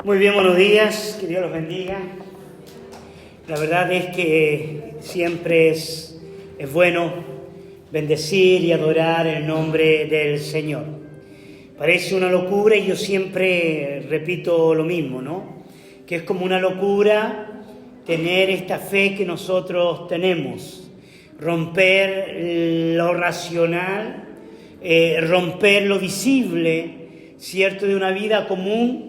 Muy bien, buenos días, que Dios los bendiga. La verdad es que siempre es bueno bendecir y adorar el nombre del Señor. Parece una locura y yo siempre repito lo mismo, ¿no? Que es como una locura tener esta fe que nosotros tenemos, romper lo racional, romper lo visible, ¿cierto?, de una vida común,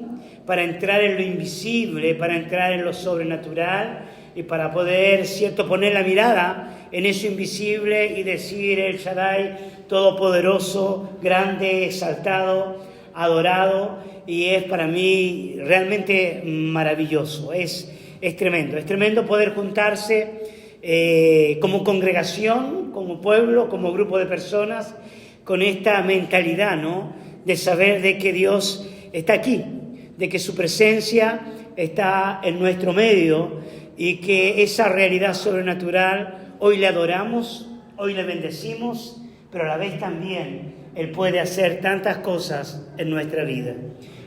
para entrar en lo invisible, para entrar en lo sobrenatural y para poder, ¿cierto?, poner la mirada en eso invisible y decir: El Shaddai, todopoderoso, grande, exaltado, adorado. Y es para mí realmente maravilloso, es tremendo poder juntarse como congregación, como pueblo, como grupo de personas, con esta mentalidad, ¿no?, de saber de que Dios está aquí, de que su presencia está en nuestro medio y que esa realidad sobrenatural hoy le adoramos, hoy le bendecimos, pero a la vez también Él puede hacer tantas cosas en nuestra vida.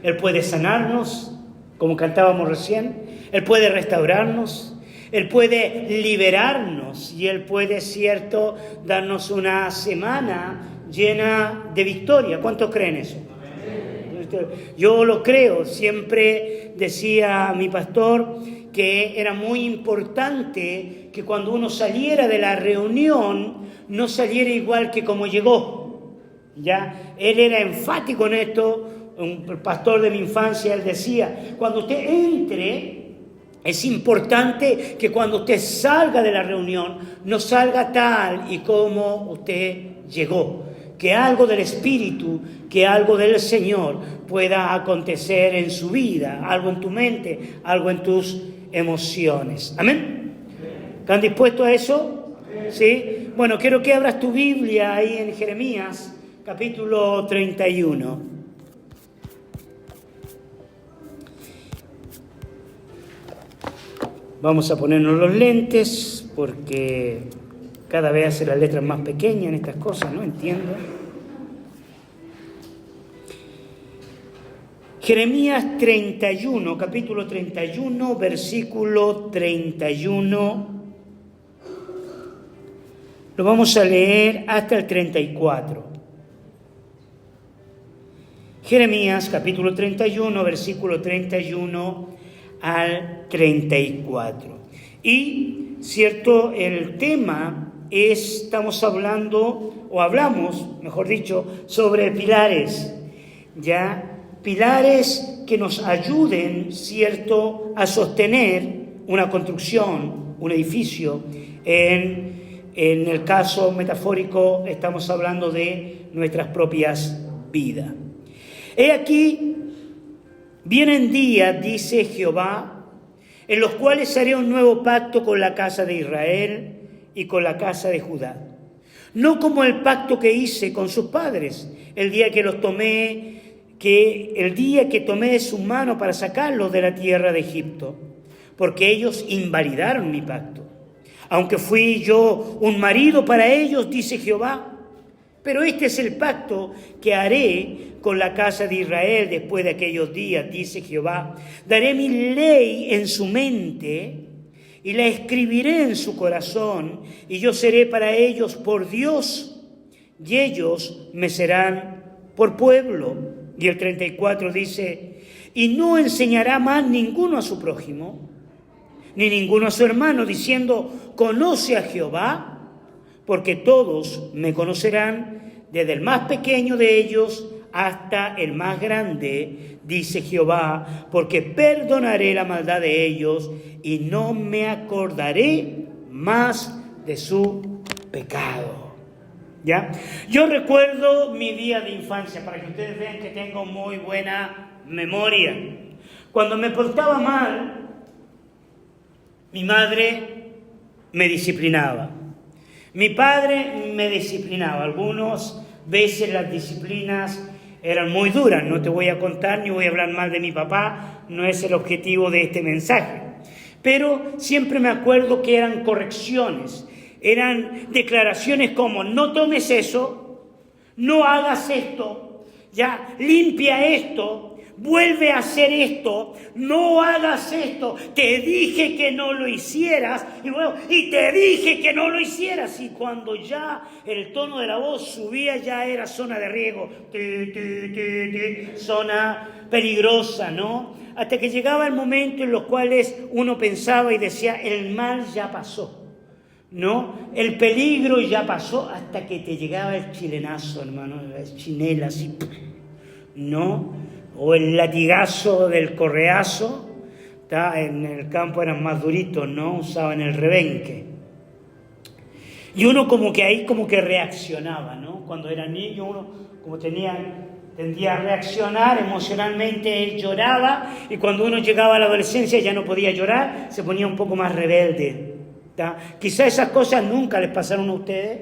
Él puede sanarnos, como cantábamos recién, Él puede restaurarnos, Él puede liberarnos y Él puede, cierto, darnos una semana llena de victoria. ¿Cuántos creen eso? Yo lo creo. Siempre decía mi pastor que era muy importante que cuando uno saliera de la reunión no saliera igual que como llegó. ¿Ya? Él era enfático en esto. Un pastor de mi infancia, él decía: cuando usted entre, es importante que cuando usted salga de la reunión no salga tal y como usted llegó. Que algo del Espíritu, que algo del Señor pueda acontecer en su vida, algo en tu mente, algo en tus emociones. ¿Amén? ¿Están dispuestos a eso? ¿Sí? Bueno, quiero que abras tu Biblia ahí en Jeremías, capítulo 31. Vamos a ponernos los lentes porque cada vez hace las letras más pequeñas en estas cosas, no entiendo. Jeremías 31, capítulo 31, versículo 31. Lo vamos a leer hasta el 34. Jeremías, capítulo 31, versículo 31 al 34. Y, cierto, el tema estamos hablando, o hablamos, mejor dicho, sobre pilares, ¿ya? Pilares que nos ayuden, cierto, a sostener una construcción, un edificio. En el caso metafórico estamos hablando de nuestras propias vidas. He aquí, vienen días, dice Jehová, en los cuales haré un nuevo pacto con la casa de Israel y con la casa de Judá. No como el pacto que hice con sus padres, el día que tomé de su mano para sacarlos de la tierra de Egipto, porque ellos invalidaron mi pacto. Aunque fui yo un marido para ellos, dice Jehová, pero este es el pacto que haré con la casa de Israel después de aquellos días, dice Jehová. Daré mi ley en su mente y la escribiré en su corazón, y yo seré para ellos por Dios, y ellos me serán por pueblo. Y el 34 dice: y no enseñará más ninguno a su prójimo, ni ninguno a su hermano, diciendo: conoce a Jehová, porque todos me conocerán, desde el más pequeño de ellos hasta el más grande, dice Jehová, porque perdonaré la maldad de ellos y no me acordaré más de su pecado. ¿Ya? Yo recuerdo mi día de infancia, para que ustedes vean que tengo muy buena memoria. Cuando me portaba mal, mi madre me disciplinaba. Mi padre me disciplinaba. Algunas veces las disciplinas eran muy duras. No te voy a contar ni voy a hablar mal de mi papá. No es el objetivo de este mensaje. Pero siempre me acuerdo que eran correcciones. Eran declaraciones como: no tomes eso, no hagas esto, ya, limpia esto, vuelve a hacer esto, no hagas esto, te dije que no lo hicieras, y te dije que no lo hicieras, y cuando ya el tono de la voz subía, ya era zona de riesgo, zona peligrosa, ¿no? Hasta que llegaba el momento en los cuales uno pensaba y decía, el mal ya pasó, ¿no? El peligro ya pasó, hasta que te llegaba el chilenazo, hermano, la chinela así, ¿no? O el latigazo del correazo. En el campo eran más duritos, ¿no? Usaban el rebenque. Y uno como que ahí como que reaccionaba, ¿no? Cuando era niño uno como tendía a reaccionar emocionalmente, lloraba, y cuando uno llegaba a la adolescencia ya no podía llorar, se ponía un poco más rebelde. Quizá esas cosas nunca les pasaron a ustedes,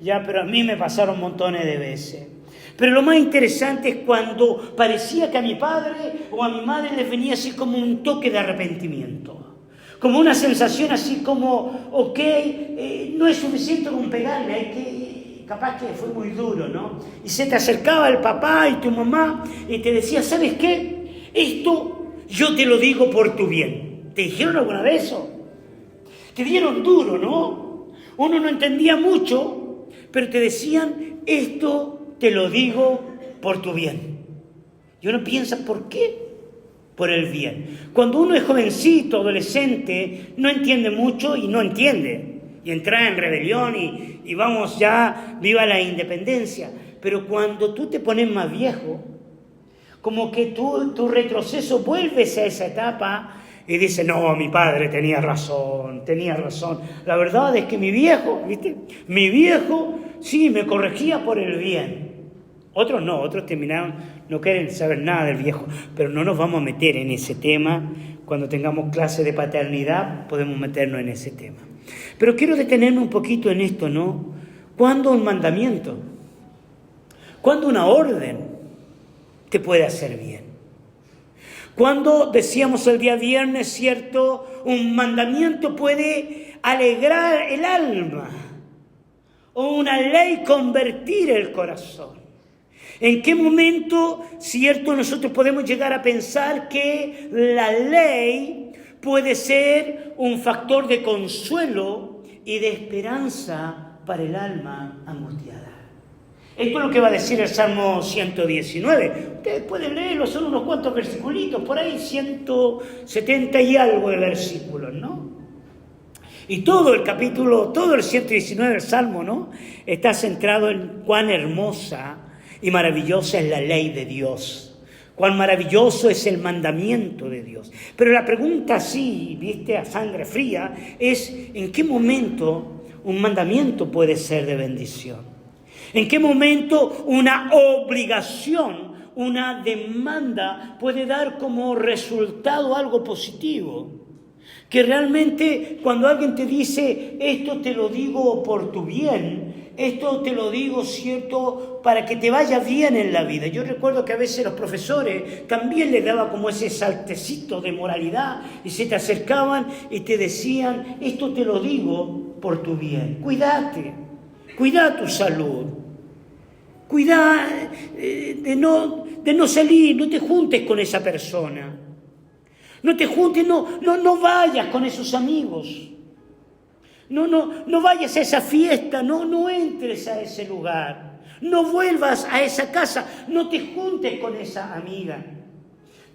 ya, pero a mí me pasaron montones de veces. Pero lo más interesante es cuando parecía que a mi padre o a mi madre les venía así como un toque de arrepentimiento, como una sensación así como, ok, no es suficiente con pegarle, hay que, capaz que fue muy duro, ¿no? Y se te acercaba el papá y tu mamá y te decía, ¿sabes qué? Esto yo te lo digo por tu bien. ¿Te dijeron alguna vez eso? Te dieron duro, ¿no? Uno no entendía mucho, pero te decían, esto te lo digo por tu bien. Y uno piensa, ¿por qué? Por el bien. Cuando uno es jovencito, adolescente, no entiende mucho y no entiende. Y entra en rebelión y vamos ya, viva la independencia. Pero cuando tú te pones más viejo, como que tu retroceso, vuelves a esa etapa y dices, no, mi padre tenía razón. La verdad es que mi viejo, ¿viste? Mi viejo sí me corregía por el bien. Otros no, otros terminaron, no quieren saber nada del viejo, pero no nos vamos a meter en ese tema. Cuando tengamos clase de paternidad podemos meternos en ese tema. Pero quiero detenerme un poquito en esto, ¿no? ¿Cuándo un mandamiento? ¿Cuándo una orden te puede hacer bien? Cuando decíamos el día viernes, ¿cierto? Un mandamiento puede alegrar el alma, o una ley convertir el corazón. ¿En qué momento, cierto, nosotros podemos llegar a pensar que la ley puede ser un factor de consuelo y de esperanza para el alma angustiada? Esto es lo que va a decir el Salmo 119. Ustedes pueden leerlo, son unos cuantos versiculitos, por ahí 170 y algo de versículos, ¿no? Y todo el capítulo, todo el 119 del Salmo, ¿no? Está centrado en cuán hermosa y maravillosa es la ley de Dios. Cuán maravilloso es el mandamiento de Dios. Pero la pregunta sí, viste, a sangre fría, es ¿en qué momento un mandamiento puede ser de bendición? ¿En qué momento una obligación, una demanda puede dar como resultado algo positivo? Que realmente cuando alguien te dice, esto te lo digo por tu bien, esto te lo digo, cierto, para que te vaya bien en la vida. Yo recuerdo que a veces los profesores también les daba como ese saltecito de moralidad y se te acercaban y te decían, esto te lo digo por tu bien. Cuídate, cuida tu salud, cuida de no salir, no te juntes con esa persona. No te juntes, no vayas con esos amigos. No vayas a esa fiesta, no entres a ese lugar. No vuelvas a esa casa, no te juntes con esa amiga.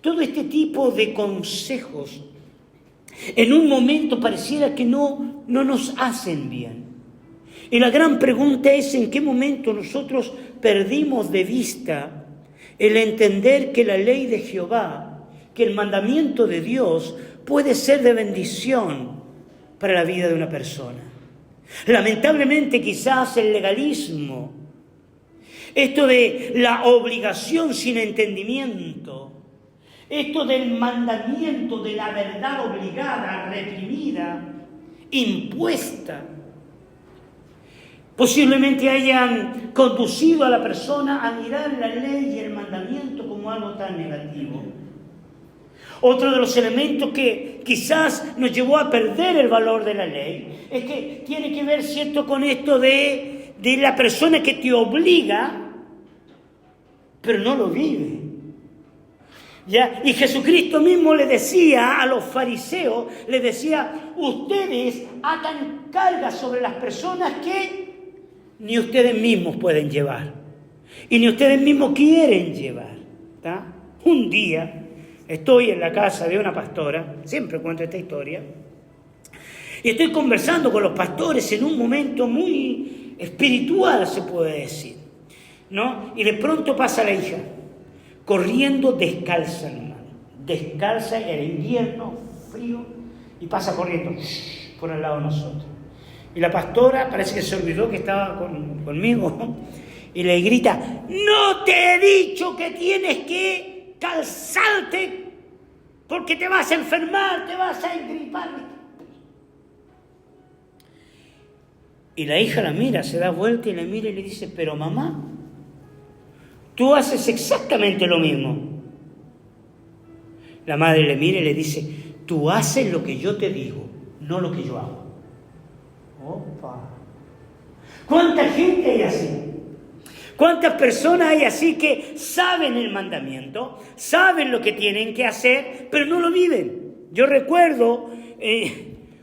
Todo este tipo de consejos en un momento pareciera que no nos hacen bien. Y la gran pregunta es en qué momento nosotros perdimos de vista el entender que la ley de Jehová, que el mandamiento de Dios puede ser de bendición para la vida de una persona. Lamentablemente quizás el legalismo, esto de la obligación sin entendimiento, esto del mandamiento de la verdad obligada, reprimida, impuesta, posiblemente hayan conducido a la persona a mirar la ley y el mandamiento como algo tan negativo. Otro de los elementos que quizás nos llevó a perder el valor de la ley es que tiene que ver, ¿cierto?, con esto de la persona que te obliga, pero no lo vive. ¿Ya? Y Jesucristo mismo le decía a los fariseos, le decía, ustedes atan cargas sobre las personas que ni ustedes mismos pueden llevar. Y ni ustedes mismos quieren llevar. ¿Tá? Un día estoy en la casa de una pastora, siempre cuento esta historia, y estoy conversando con los pastores en un momento muy espiritual, se puede decir, ¿no? Y de pronto pasa la hija, corriendo descalza, hermano. Descalza, era invierno, frío, y pasa corriendo por al lado de nosotros. Y la pastora parece que se olvidó que estaba conmigo, y le grita, no te he dicho que tienes que calzarte porque te vas a enfermar, te vas a engripar. Y la hija la mira, se da vuelta y la mira y le dice, pero mamá, tú haces exactamente lo mismo. La madre le mira y le dice, tú haces lo que yo te digo, no lo que yo hago. Opa. ¿Cuánta gente hay así? ¿Cuántas personas hay así que saben el mandamiento, saben lo que tienen que hacer, pero no lo viven? Yo recuerdo,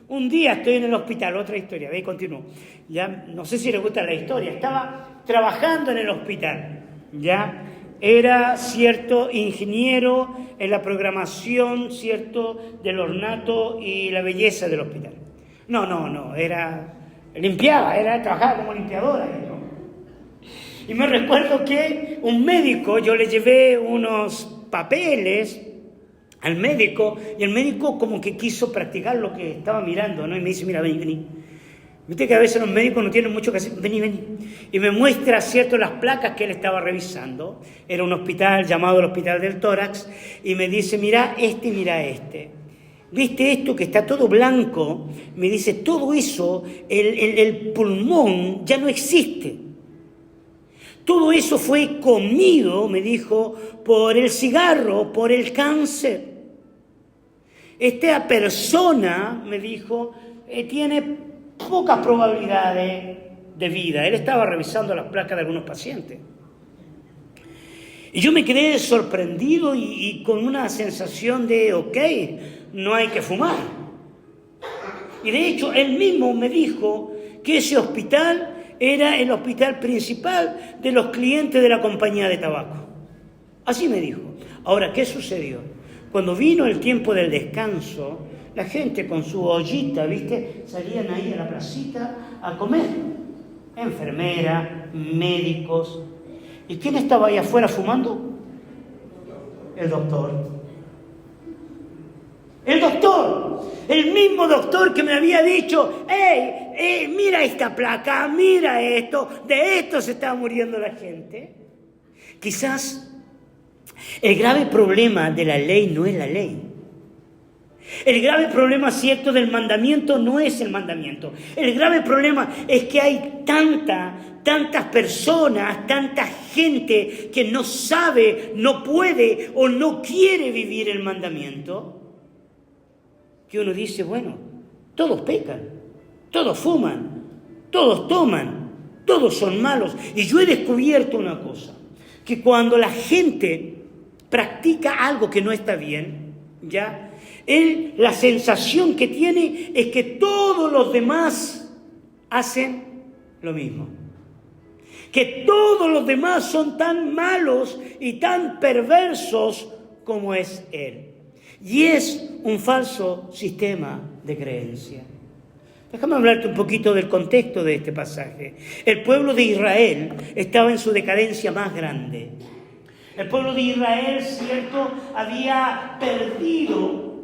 un día estoy en el hospital, otra historia, ve, continúo. Ya, no sé si les gusta la historia, estaba trabajando en el hospital, ya, era cierto ingeniero en la programación, cierto, del ornato y la belleza del hospital. No, trabajaba como limpiadora, ¿no? Y me recuerdo que un médico, yo le llevé unos papeles al médico, y el médico como que quiso practicar lo que estaba mirando, ¿no? Y me dice, mira, vení. Viste que a veces los médicos no tienen mucho que hacer, vení. Y me muestra, cierto, las placas que él estaba revisando. Era un hospital llamado el Hospital del Tórax, y me dice, mira este. ¿Viste esto que está todo blanco? Me dice, todo eso, el pulmón ya no existe. Todo eso fue comido, me dijo, por el cigarro, por el cáncer. Esta persona, me dijo, tiene pocas probabilidades de vida. Él estaba revisando las placas de algunos pacientes. Y yo me quedé sorprendido y con una sensación de, ok, no hay que fumar. Y de hecho, él mismo me dijo que ese hospital era el hospital principal de los clientes de la compañía de tabaco. Así me dijo. Ahora, ¿qué sucedió? Cuando vino el tiempo del descanso, la gente con su ollita, ¿viste? Salían ahí a la placita a comer. Enfermeras, médicos. ¿Y quién estaba ahí afuera fumando? El doctor. El doctor, el mismo doctor que me había dicho, mira esta placa, mira esto, de esto se está muriendo la gente. Quizás el grave problema de la ley no es la ley. El grave problema, cierto, del mandamiento no es el mandamiento. El grave problema es que hay tantas personas, tanta gente que no sabe, no puede o no quiere vivir el mandamiento, que uno dice, bueno, todos pecan, todos fuman, todos toman, todos son malos. Y yo he descubierto una cosa, que cuando la gente practica algo que no está bien, ¿ya? La sensación que tiene es que todos los demás hacen lo mismo. Que todos los demás son tan malos y tan perversos como es él. Y es un falso sistema de creencia. Déjame hablarte un poquito del contexto de este pasaje. El pueblo de Israel estaba en su decadencia más grande. El pueblo de Israel, cierto, había perdido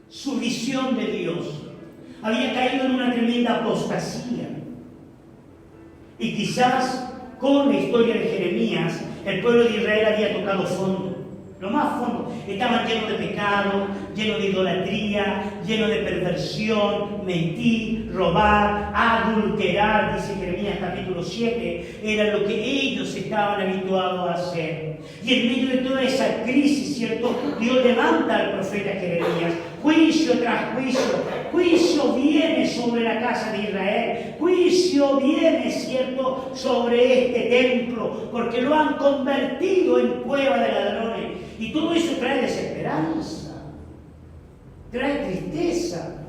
su visión de Dios. Había caído en una tremenda apostasía. Y quizás con la historia de Jeremías, el pueblo de Israel había tocado fondo. Lo más fondo. Estaban llenos de pecado, llenos de idolatría, lleno de perversión, mentir, robar, adulterar, dice Jeremías capítulo 7, era lo que ellos estaban habituados a hacer. Y en medio de toda esa crisis, ¿cierto?, Dios levanta al profeta Jeremías, juicio tras juicio. Juicio viene sobre la casa de Israel, juicio viene, ¿cierto?, sobre este templo, porque lo han convertido en cueva de ladrones. Y todo eso trae desesperanza, trae tristeza,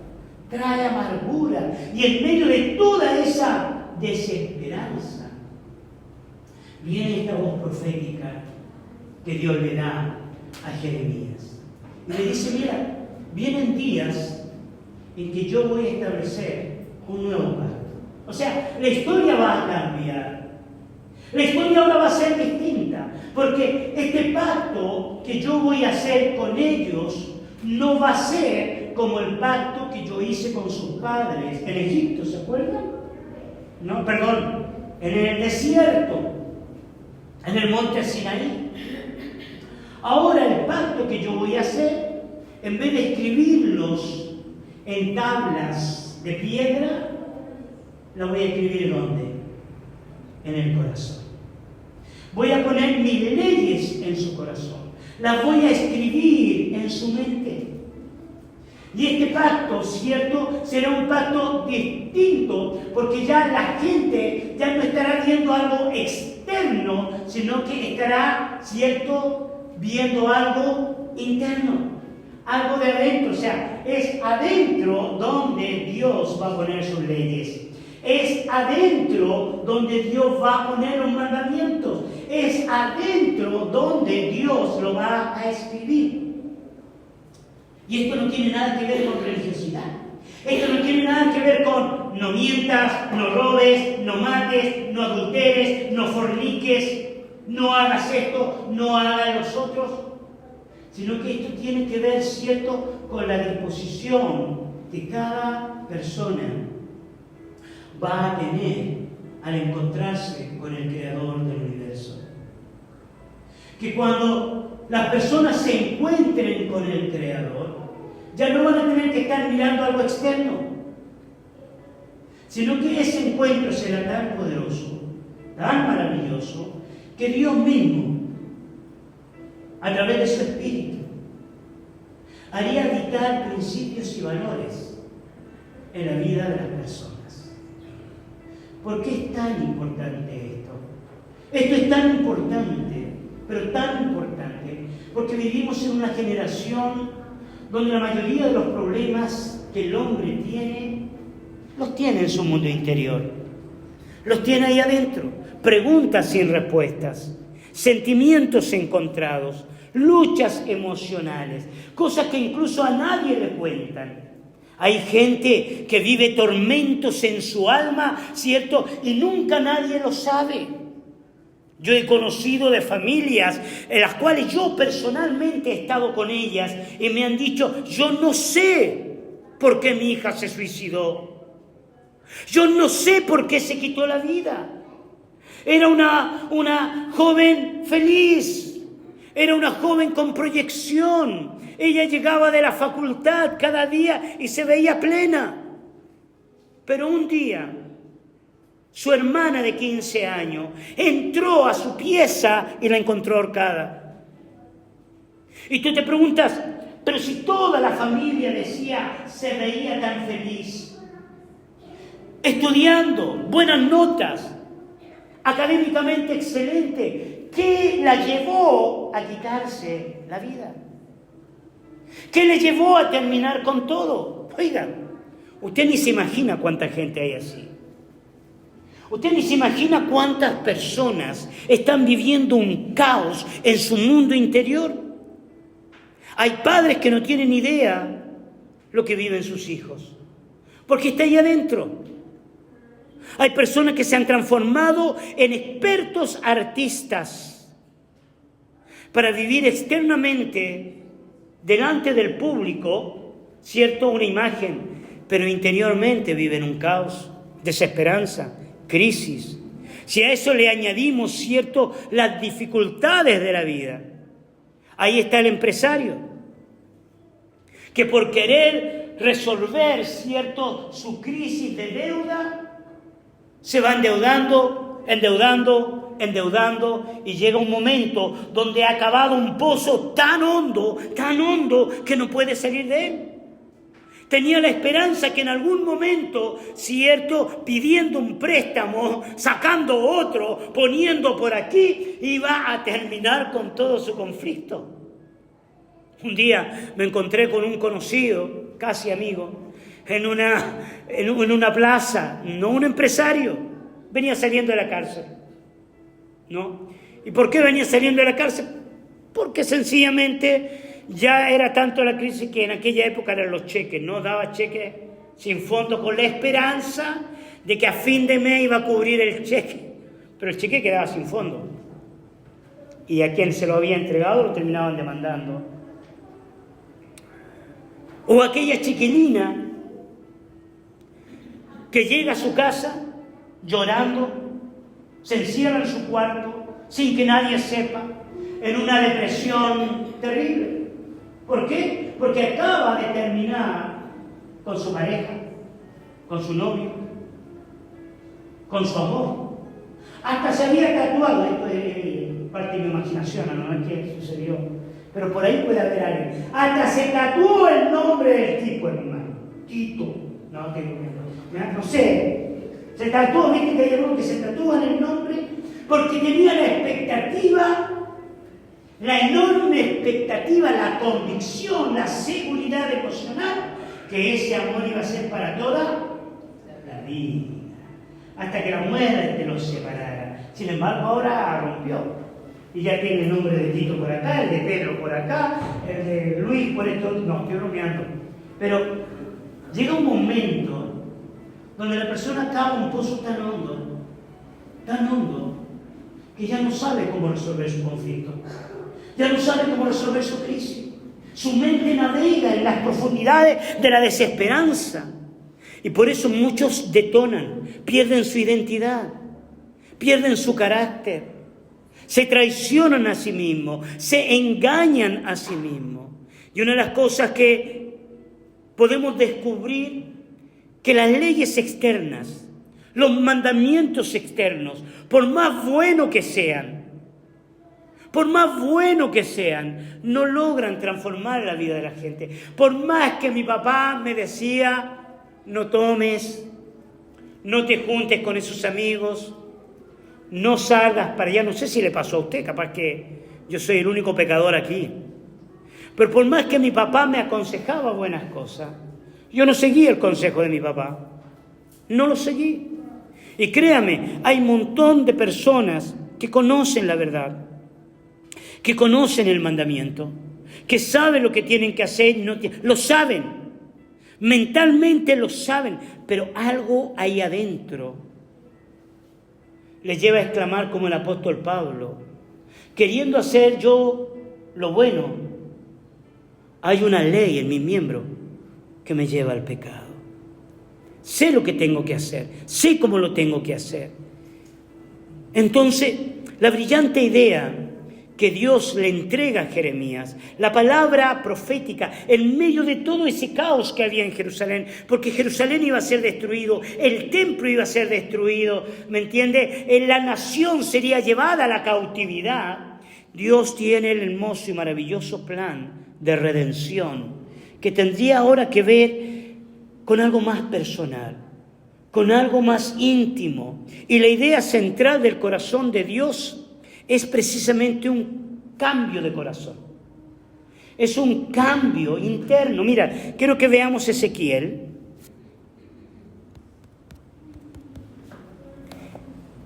trae amargura. Y en medio de toda esa desesperanza, viene esta voz profética que Dios le da a Jeremías. Y le dice, mira, vienen días en que yo voy a establecer un nuevo pacto. O sea, la historia va a cambiar. La historia ahora va a ser distinta, porque este pacto que yo voy a hacer con ellos no va a ser como el pacto que yo hice con sus padres en Egipto, ¿se acuerdan? No, perdón, en el desierto, en el monte Sinaí. Ahora el pacto que yo voy a hacer, en vez de escribirlos en tablas de piedra, la voy a escribir ¿dónde? En el corazón. Voy a poner mis leyes en su corazón. Las voy a escribir en su mente. Y este pacto, ¿cierto?, será un pacto distinto, porque ya la gente ya no estará viendo algo externo, sino que estará, ¿cierto?, viendo algo interno. Algo de adentro, o sea, es adentro donde Dios va a poner sus leyes. Es adentro donde Dios va a poner los mandamientos. Es adentro donde Dios lo va a escribir. Y esto no tiene nada que ver con religiosidad. Esto no tiene nada que ver con no mientas, no robes, no mates, no adulteres, no forniques, no hagas esto, no hagas los otros. Sino que esto tiene que ver, ¿cierto?, con la disposición que cada persona va a tener al encontrarse con el Creador del universo. Que cuando las personas se encuentren con el Creador, ya no van a tener que estar mirando algo externo, sino que ese encuentro será tan poderoso, tan maravilloso, que Dios mismo, a través de su Espíritu, haría habitar principios y valores en la vida de las personas. ¿Por qué es tan importante esto? Esto es tan importante, pero tan importante, porque vivimos en una generación donde la mayoría de los problemas que el hombre tiene, los tiene en su mundo interior. Los tiene ahí adentro. Preguntas sin respuestas, sentimientos encontrados, luchas emocionales, cosas que incluso a nadie le cuentan. Hay gente que vive tormentos en su alma, ¿cierto? Y nunca nadie lo sabe. Yo he conocido de familias en las cuales yo personalmente he estado con ellas y me han dicho, yo no sé por qué mi hija se suicidó. Yo no sé por qué se quitó la vida. Era una joven feliz, era una joven con proyección. Ella llegaba de la facultad cada día y se veía plena. Pero un día, su hermana de 15 años entró a su pieza y la encontró ahorcada. Y tú te preguntas, pero si toda la familia decía, se veía tan feliz, estudiando, buenas notas, académicamente excelente, ¿qué la llevó a quitarse la vida? ¿Qué le llevó a terminar con todo? Oigan, usted ni se imagina cuánta gente hay así. Usted ni se imagina cuántas personas están viviendo un caos en su mundo interior. Hay padres que no tienen idea lo que viven sus hijos, porque está ahí adentro. Hay personas que se han transformado en expertos artistas para vivir externamente delante del público, ¿cierto?, una imagen, pero interiormente viven un caos, desesperanza, crisis. Si a eso le añadimos, ¿cierto?, las dificultades de la vida, ahí está el empresario, que por querer resolver, ¿cierto?, su crisis de deuda, se va endeudando, y llega un momento donde ha cavado un pozo tan hondo, que no puede salir de él. Tenía la esperanza que en algún momento, ¿cierto?, pidiendo un préstamo, sacando otro, poniendo por aquí, iba a terminar con todo su conflicto. Un día me encontré con un conocido, casi amigo, en una plaza, no un empresario, venía saliendo de la cárcel, ¿no? ¿Y por qué venía saliendo de la cárcel? Porque sencillamente ya era tanto la crisis que en aquella época eran los cheques, ¿no? Daba cheques sin fondo con la esperanza de que a fin de mes iba a cubrir el cheque, pero el cheque quedaba sin fondo. Y a quien se lo había entregado lo terminaban demandando. O aquella chiquilina que llega a su casa llorando, se encierra en su cuarto sin que nadie sepa, en una depresión terrible. ¿Por qué? Porque acaba de terminar con su pareja, con su novio, con su amor. Hasta se había tatuado, esto es parte de mi imaginación, no es que sucedió, pero por ahí puede haber alguien. Hasta se tatuó el nombre del tipo, hermano. Tito. No sé. Se tatuó, viste que hay algunos que se tatúan el nombre porque tenía la expectativa, la enorme expectativa, la convicción, la seguridad emocional que ese amor iba a ser para toda la vida, hasta que la muerte los separara. Sin embargo, ahora rompió y ya tiene el nombre de Tito por acá, el de Pedro por acá, el de Luis por esto. No, estoy bromeando, pero llega un momento donde la persona cava un pozo tan hondo, que ya no sabe cómo resolver su conflicto, ya no sabe cómo resolver su crisis. Su mente navega en las profundidades de la desesperanza. Y por eso muchos detonan, pierden su identidad, pierden su carácter, se traicionan a sí mismos, se engañan a sí mismos. Y una de las cosas que podemos descubrir, que las leyes externas, los mandamientos externos, por más buenos que sean, no logran transformar la vida de la gente. Por más que mi papá me decía, no tomes, no te juntes con esos amigos, no salgas para allá. No sé si le pasó a usted, capaz que yo soy el único pecador aquí. Pero por más que mi papá me aconsejaba buenas cosas, yo no seguí el consejo de mi papá. No lo seguí. Y créame, hay un montón de personas que conocen la verdad, que conocen el mandamiento, que saben lo que tienen que hacer, lo saben, mentalmente lo saben, pero algo ahí adentro les lleva a exclamar como el apóstol Pablo, queriendo hacer yo lo bueno, hay una ley en mi miembro que me lleva al pecado. Sé lo que tengo que hacer, sé cómo lo tengo que hacer. Entonces, la brillante idea que Dios le entrega a Jeremías, la palabra profética, en medio de todo ese caos que había en Jerusalén, porque Jerusalén iba a ser destruido, el templo iba a ser destruido, ¿me entiende? La nación sería llevada a la cautividad. Dios tiene el hermoso y maravilloso plan de redención, que tendría ahora que ver con algo más personal, con algo más íntimo. Y la idea central del corazón de Dios es precisamente un cambio de corazón. Es un cambio interno. Mira, quiero que veamos Ezequiel.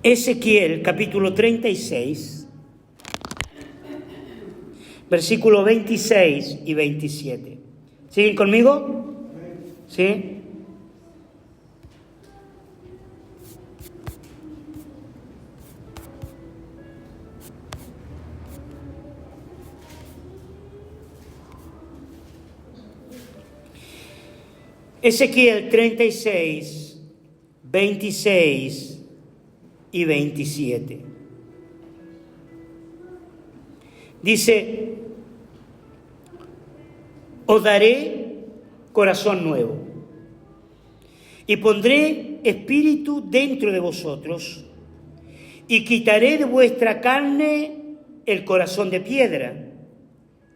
Ezequiel, capítulo 36, versículos 26 y 27. ¿Siguen conmigo? ¿Sí? Ezequiel 36, 26 y 27. Dice, os daré corazón nuevo. Y pondré espíritu dentro de vosotros, y quitaré de vuestra carne el corazón de piedra,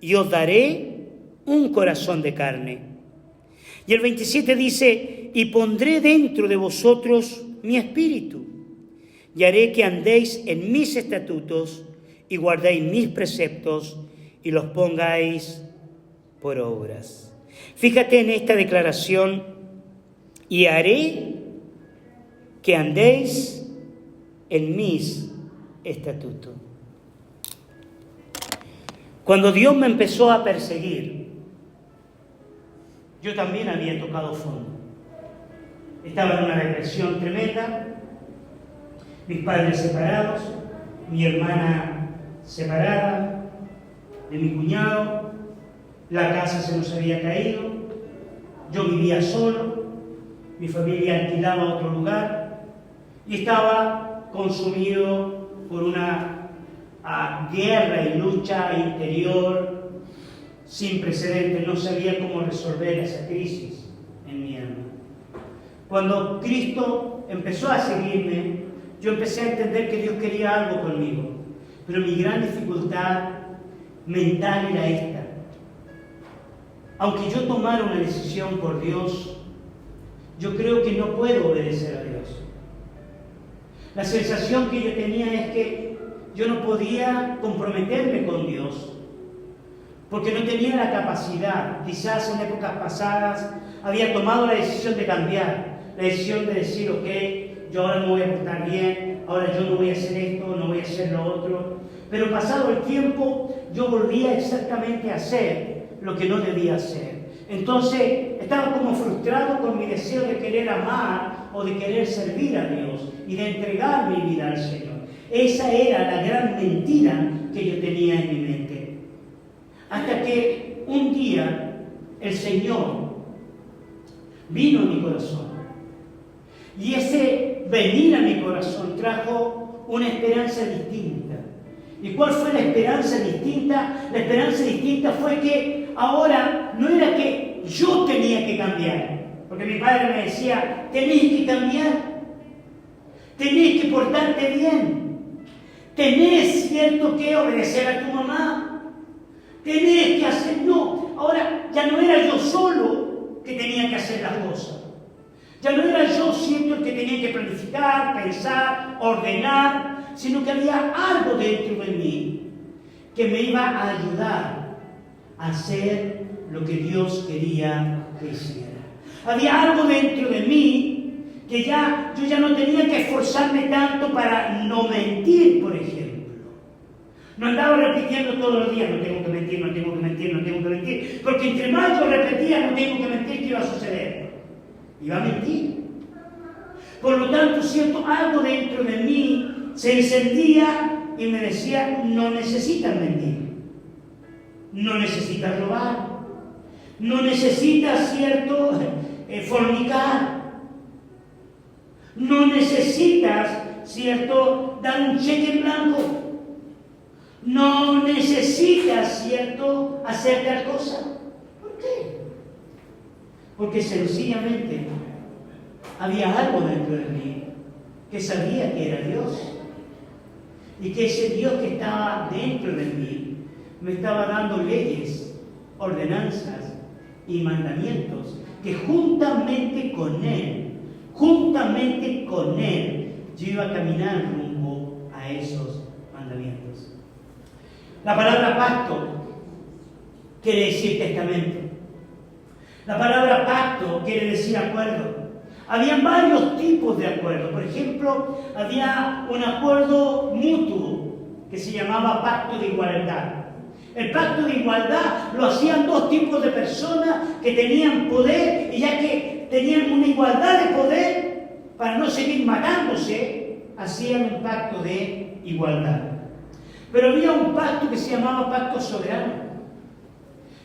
y os daré un corazón de carne. Y el 27 dice, y pondré dentro de vosotros mi espíritu, y haré que andéis en mis estatutos, y guardéis mis preceptos, y los pongáis por obras. Fíjate en esta declaración, y haré que andéis en mis estatutos. Cuando Dios me empezó a perseguir, yo también había tocado fondo. Estaba en una depresión tremenda, mis padres separados, mi hermana separada de mi cuñado, la casa se nos había caído, yo vivía solo, mi familia alquilaba a otro lugar y estaba consumido por una guerra y lucha interior sin precedentes. No sabía cómo resolver esa crisis en mi alma. Cuando Cristo empezó a seguirme, yo empecé a entender que Dios quería algo conmigo, pero mi gran dificultad mental era esta. Aunque yo tomara una decisión por Dios, yo creo que no puedo obedecer a Dios. La sensación que yo tenía es que yo no podía comprometerme con Dios, porque no tenía la capacidad. Quizás en épocas pasadas había tomado la decisión de cambiar, la decisión de decir, ok, yo ahora me voy a portar bien, ahora yo no voy a hacer esto, no voy a hacer lo otro. Pero pasado el tiempo, yo volvía exactamente a hacer lo que no debía hacer. Entonces, estaba como frustrado con mi deseo de querer amar o de querer servir a Dios y de entregar mi vida al Señor. Esa era la gran mentira que yo tenía en mi mente. Hasta que un día el Señor vino a mi corazón. Y ese venir a mi corazón trajo una esperanza distinta. ¿Y cuál fue la esperanza distinta? La esperanza distinta fue que ahora no era que yo tenía que cambiar. Porque mi padre me decía, tenés que cambiar. Tenés que portarte bien. Tenés, cierto, que obedecer a tu mamá. Tenés que hacer... No, ahora ya no era yo solo que tenía que hacer las cosas. Ya no era yo, cierto, el que tenía que planificar, pensar, ordenar, sino que había algo dentro de mí que me iba a ayudar a hacer lo que Dios quería que hiciera. Había algo dentro de mí que yo ya no tenía que esforzarme tanto para no mentir, por ejemplo. No andaba repitiendo todos los días, no tengo que mentir, no tengo que mentir, no tengo que mentir, porque entre más yo repetía, no tengo que mentir, ¿qué iba a suceder? Iba a mentir. Por lo tanto, cierto, algo dentro de mí se encendía y me decía, no necesitas mentir, no necesitas robar, no necesitas, cierto, fornicar, no necesitas, cierto, dar un cheque en blanco, no necesitas, cierto, hacer tal cosa. ¿Por qué? Porque sencillamente había algo dentro de mí que sabía que era Dios. Y que ese Dios que estaba dentro de mí me estaba dando leyes, ordenanzas y mandamientos que juntamente con Él, yo iba a caminar rumbo a esos mandamientos. La palabra pacto quiere decir testamento. La palabra pacto quiere decir acuerdo. Había varios tipos de acuerdos. Por ejemplo, había un acuerdo mutuo que se llamaba pacto de igualdad. El pacto de igualdad lo hacían dos tipos de personas que tenían poder, y ya que tenían una igualdad de poder, para no seguir matándose, hacían un pacto de igualdad. Pero había un pacto que se llamaba pacto soberano.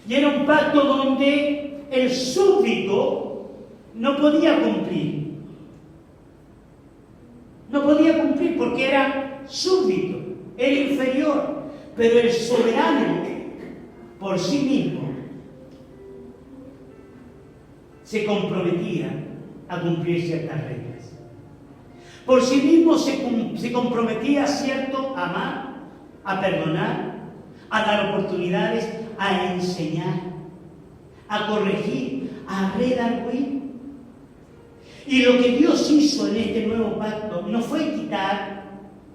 Y era un pacto donde el súbdito no podía cumplir. No podía cumplir porque era súbdito, era inferior. Pero el soberano, por sí mismo, se comprometía a cumplir ciertas reglas. Por sí mismo se comprometía, ¿cierto?, a amar, a perdonar, a dar oportunidades, a enseñar, a corregir, a redarguir. Y lo que Dios hizo en este nuevo pacto no fue quitar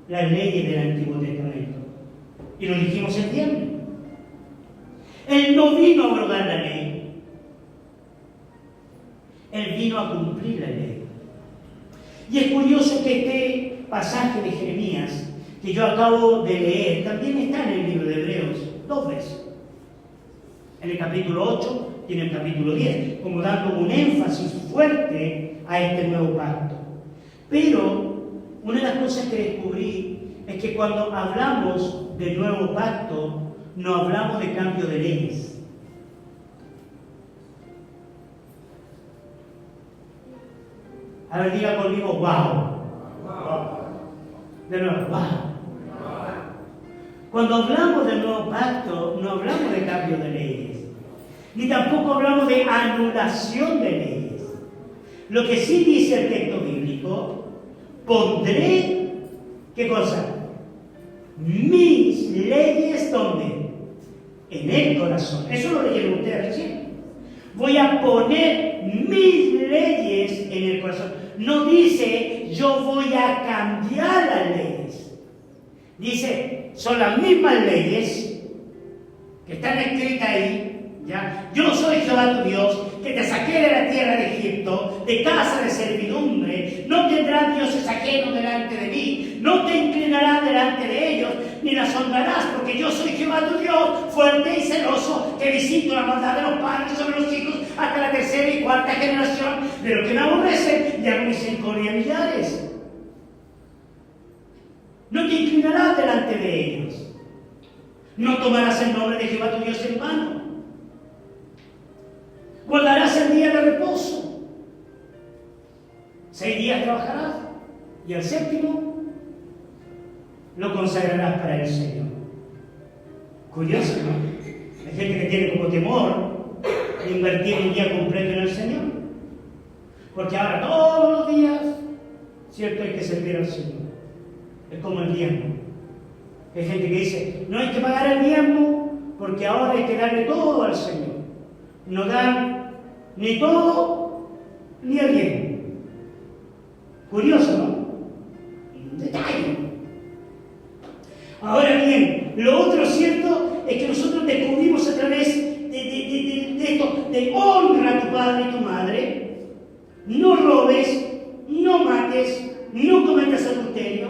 las leyes del Antiguo Testamento. Y lo dijimos el viernes. Él no vino a abrogar la ley. Él vino a cumplir la ley. Y es curioso que este pasaje de Jeremías, que yo acabo de leer, también está en el libro de Hebreos, 2 veces. En el capítulo 8 y en el capítulo 10, como dando un énfasis fuerte a este nuevo pacto. Pero una de las cosas que descubrí es que cuando hablamos del nuevo pacto, no hablamos de cambio de leyes. A ver, diga conmigo, wow. De nuevo, wow. Cuando hablamos del nuevo pacto, no hablamos de cambio de leyes, ni tampoco hablamos de anulación de leyes. Lo que sí dice el texto bíblico, pondré, ¿qué cosa? Mis leyes, ¿dónde? En el corazón. Eso lo leyeron ustedes recién. Voy a poner mis leyes en el corazón. No dice, yo voy a cambiar las leyes. Dice, son las mismas leyes que están escritas ahí. ¿Ya? Yo soy Jehová tu Dios, que te saqué de la tierra de Egipto, de casa de servidumbre. No tendrás dioses ajenos delante de mí, no te inclinarás delante de ellos, ni las honrarás, porque yo soy Jehová tu Dios, fuerte y celoso, que visito la maldad de los padres sobre los hijos hasta la tercera y cuarta generación de los que me aborrecen, y hago misericordia a millares. No te inclinarás delante de ellos, no tomarás el nombre de Jehová tu Dios en vano. Guardarás el día de reposo. 6 días trabajarás y el séptimo lo consagrarás para el Señor. Curioso, ¿no? Hay gente que tiene como temor de invertir un día completo en el Señor. Porque ahora todos los días, cierto, hay que servir al Señor. Es como el diezmo. Hay gente que dice, no hay que pagar el diezmo porque ahora hay que darle todo al Señor. No dan ni todo ni el diezmo. Curioso, ¿no? Un detalle. Ahora bien, lo otro cierto es que nosotros descubrimos a través de esto, de honra a tu padre y tu madre, no robes, no mates, no cometas adulterio,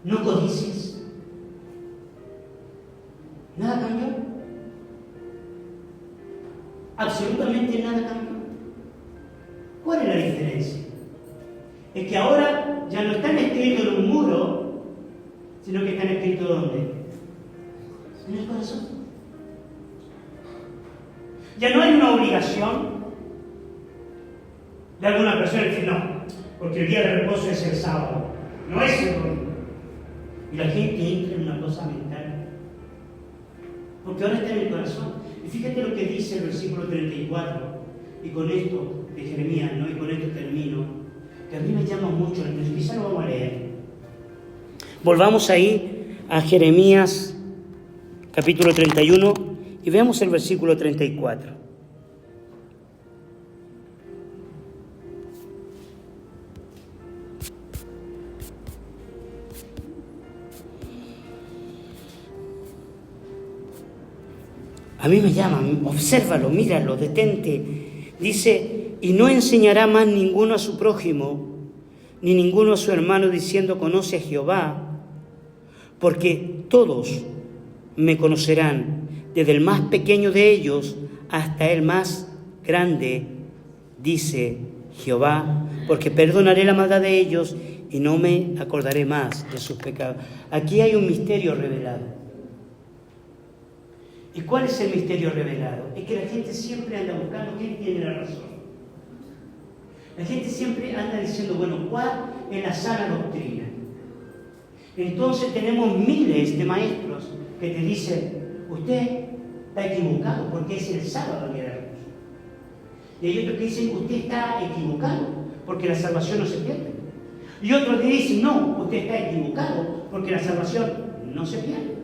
no codicies. ¿Nada cambió? Absolutamente nada cambió. ¿Cuál es la diferencia? Es que ahora ya no están escritos en un muro, sino que están escritos ¿dónde? En el corazón. Ya no hay una obligación de alguna persona decir no, porque el día de reposo es el sábado, no es el domingo. Y la gente entra en una cosa mental. Porque ahora está en el corazón. Y fíjate lo que dice el versículo 34, y con esto de Jeremías, ¿no? Y con esto termino, que a mí me llama mucho la atención, quizá lo vamos a leer. Volvamos ahí a Jeremías, capítulo 31, y veamos el versículo 34. A mí me llaman, obsérvalo, míralo, detente. Dice, y no enseñará más ninguno a su prójimo, ni ninguno a su hermano, diciendo, conoce a Jehová, porque todos me conocerán, desde el más pequeño de ellos hasta el más grande, dice Jehová, porque perdonaré la maldad de ellos y no me acordaré más de sus pecados. Aquí hay un misterio revelado. ¿Y cuál es el misterio revelado? Es que la gente siempre anda buscando quién tiene la razón. La gente siempre anda diciendo, bueno, ¿cuál es la sana doctrina? Entonces tenemos miles de maestros que te dicen, usted está equivocado porque es el sábado el día de reposo. Y hay otros que dicen, usted está equivocado porque la salvación no se pierde. Y otros que dicen, no, usted está equivocado porque la salvación no se pierde.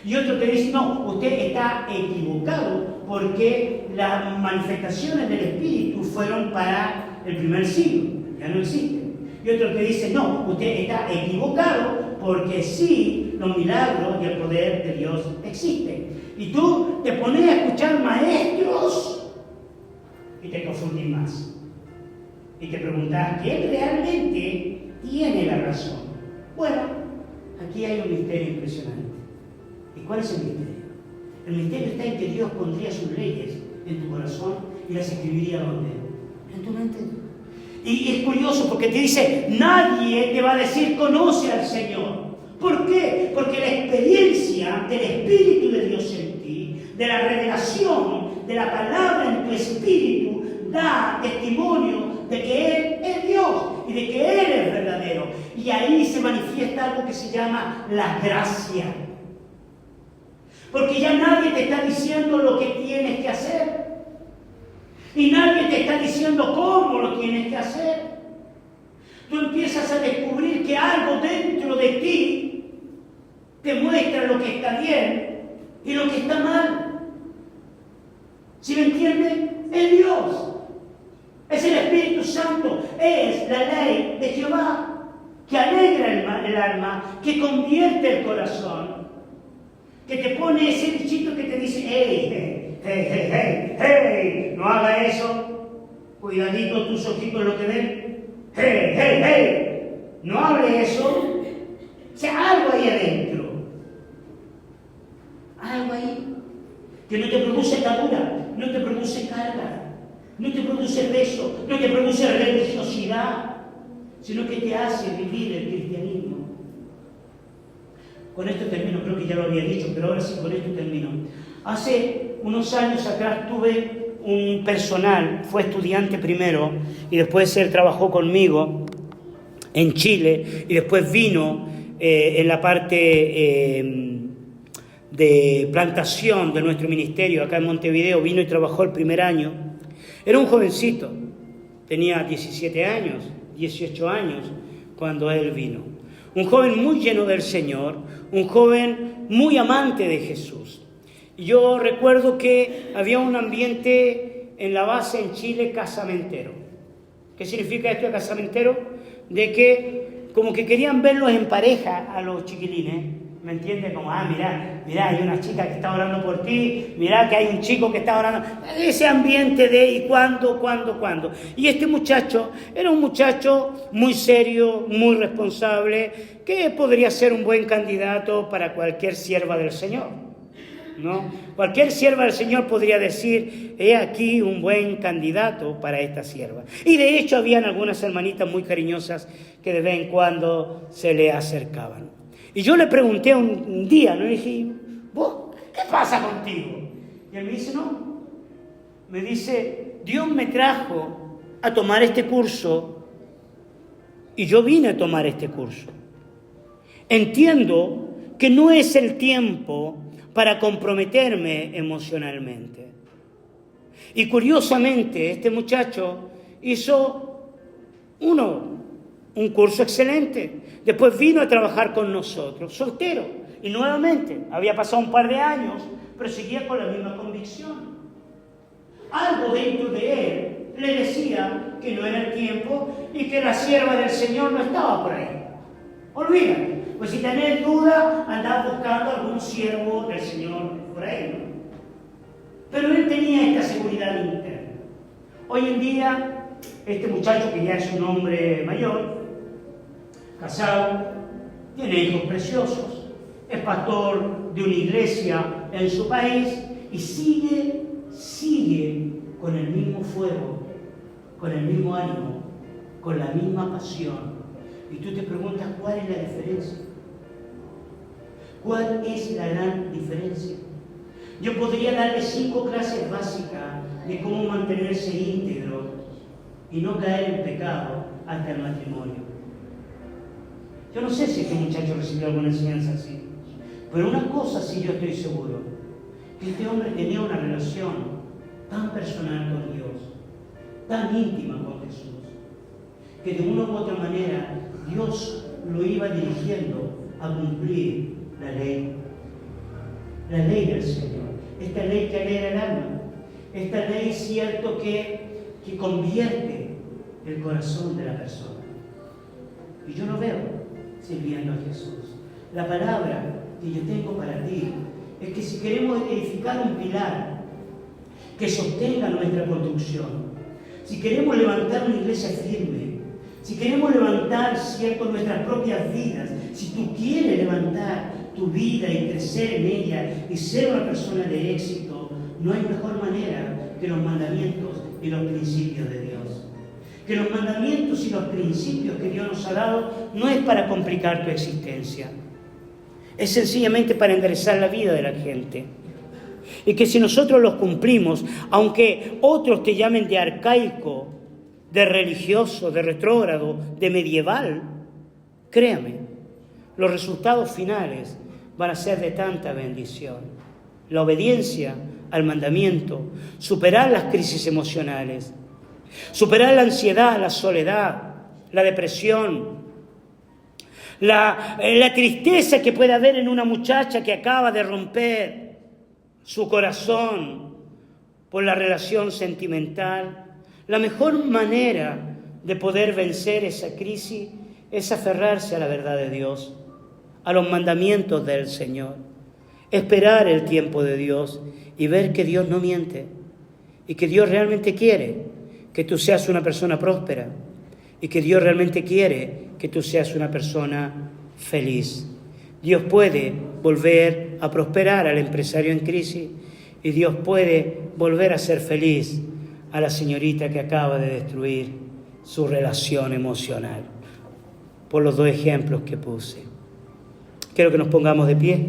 Y otros que dicen, no, usted está equivocado porque las manifestaciones del Espíritu fueron para el primer siglo, ya no existen. Y otros que dicen, no, usted está equivocado porque sí, los milagros y el poder de Dios existen. Y tú te pones a escuchar maestros y te confundís más. Y te preguntás, ¿quién realmente tiene la razón? Bueno, aquí hay un misterio impresionante. ¿Y cuál es el misterio? El misterio está en que Dios pondría sus leyes en tu corazón y las escribiría ¿dónde? En tu mente. Y es curioso porque te dice, nadie te va a decir conoce al Señor. ¿Por qué? Porque la experiencia del Espíritu de Dios en ti, de la revelación de la palabra en tu espíritu, da testimonio de que Él es Dios y de que Él es verdadero. Y ahí se manifiesta algo que se llama la gracia. Porque ya nadie te está diciendo lo que tienes que hacer. Y nadie te está diciendo cómo lo tienes que hacer. Tú empiezas a descubrir que algo dentro de ti te muestra lo que está bien y lo que está mal. ¿Sí me entiende? Es Dios. Es el Espíritu Santo. Es la ley de Jehová que alegra el alma, que convierte el corazón, que te pone ese bichito que te dice, hey, no haga eso, cuidadito tus ojitos lo que ven, no hable eso, o sea, algo ahí adentro, algo ahí, que no te produce atadura, no te produce carga, no te produce peso, no te produce religiosidad, sino que te hace vivir el cristianismo. Con esto termino, creo que ya lo había dicho, pero ahora sí, con esto termino. Hace unos años atrás tuve un personal, fue estudiante primero, y después él trabajó conmigo en Chile, y después vino en la parte de plantación de nuestro ministerio, acá en Montevideo, vino y trabajó el primer año. Era un jovencito, tenía 17 años, 18 años, cuando él vino. Un joven muy lleno del Señor, un joven muy amante de Jesús. Y yo recuerdo que había un ambiente en la base en Chile casamentero. ¿Qué significa esto de casamentero? De que como que querían verlos en pareja a los chiquilines, ¿me entiendes? Como, mira, hay una chica que está orando por ti, mira que hay un chico que está orando. Ese ambiente de ¿y cuándo? Y este muchacho era un muchacho muy serio, muy responsable, que podría ser un buen candidato para cualquier sierva del Señor, ¿no? Cualquier sierva del Señor podría decir, he aquí un buen candidato para esta sierva. Y de hecho habían algunas hermanitas muy cariñosas que de vez en cuando se le acercaban. Y yo le pregunté un día, ¿no? Le dije, ¿vos qué pasa contigo? Y él me dice, no. Me dice, Dios me trajo a tomar este curso y yo vine a tomar este curso. Entiendo que no es el tiempo para comprometerme emocionalmente. Y curiosamente, este muchacho hizo un curso excelente. Después vino a trabajar con nosotros, soltero. Y nuevamente, había pasado un par de años, pero seguía con la misma convicción. Algo dentro de él le decía que no era el tiempo y que la sierva del Señor no estaba por ahí. Olvídate. Pues si tenés duda, andá buscando algún siervo del Señor por ahí, ¿no? Pero él tenía esta seguridad interna. Hoy en día, este muchacho que ya es un hombre mayor, casado, tiene hijos preciosos, es pastor de una iglesia en su país y sigue con el mismo fuego, con el mismo ánimo, con la misma pasión. Y tú te preguntas, ¿cuál es la diferencia? ¿Cuál es la gran diferencia? Yo podría darle 5 clases básicas de cómo mantenerse íntegro y no caer en pecado hasta el matrimonio. Yo no sé si este muchacho recibió alguna enseñanza así, pero una cosa sí yo estoy seguro, Este hombre tenía una relación tan personal con Dios, tan íntima con Jesús, que de una u otra manera Dios lo iba dirigiendo a cumplir la ley del Señor. Esta ley que alegra el alma, esta ley cierto que convierte el corazón de la persona. Y yo lo veo sirviendo a Jesús. La palabra que yo tengo para ti es que si queremos edificar un pilar que sostenga nuestra construcción, si queremos levantar una iglesia firme, si queremos levantar, cierto, nuestras propias vidas, si tú quieres levantar tu vida y crecer en ella y ser una persona de éxito, no hay mejor manera que los mandamientos y los principios de Dios. Que los mandamientos y los principios que Dios nos ha dado no es para complicar tu existencia, es sencillamente para enderezar la vida de la gente. Y que si nosotros los cumplimos, aunque otros te llamen de arcaico, de religioso, de retrógrado, de medieval, créame, los resultados finales van a ser de tanta bendición. La obediencia al mandamiento, superar las crisis emocionales, superar la ansiedad, la soledad, la depresión, la tristeza que puede haber en una muchacha que acaba de romper su corazón por la relación sentimental. La mejor manera de poder vencer esa crisis es aferrarse a la verdad de Dios, a los mandamientos del Señor, esperar el tiempo de Dios y ver que Dios no miente y que Dios realmente quiere que tú seas una persona próspera y que Dios realmente quiere que tú seas una persona feliz. Dios puede volver a prosperar al empresario en crisis y Dios puede volver a ser feliz a la señorita que acaba de destruir su relación emocional. Por los dos ejemplos que puse. Quiero que nos pongamos de pie.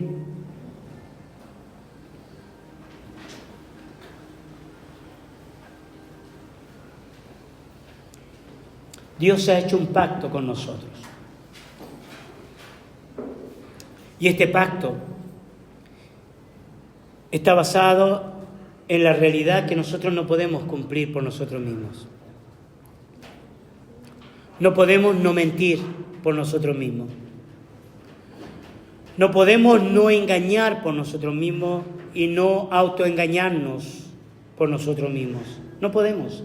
Dios ha hecho un pacto con nosotros. Y este pacto está basado en la realidad que nosotros no podemos cumplir por nosotros mismos. No podemos no mentir por nosotros mismos. No podemos no engañar por nosotros mismos y no autoengañarnos por nosotros mismos. No podemos.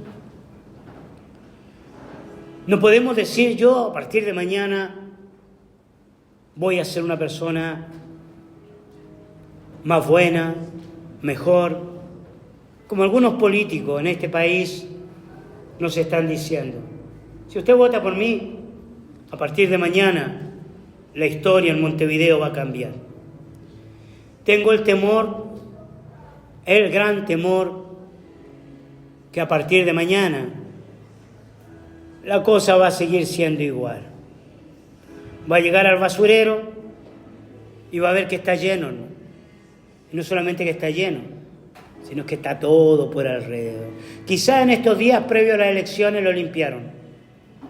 No podemos decir yo a partir de mañana voy a ser una persona más buena, mejor, como algunos políticos en este país nos están diciendo. Si usted vota por mí, a partir de mañana la historia en Montevideo va a cambiar. Tengo el temor, el gran temor, que a partir de mañana la cosa va a seguir siendo igual. Va a llegar al basurero y va a ver que está lleno, ¿no? Y no solamente que está lleno, sino que está todo por alrededor. Quizá en estos días previos a las elecciones lo limpiaron,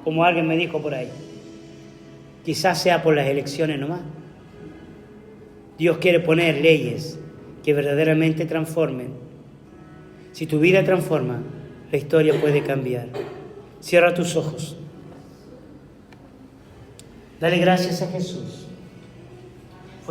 como alguien me dijo por ahí. Quizás sea por las elecciones nomás. Dios quiere poner leyes que verdaderamente transformen. Si tu vida transforma, la historia puede cambiar. Cierra tus ojos. Dale gracias a Jesús.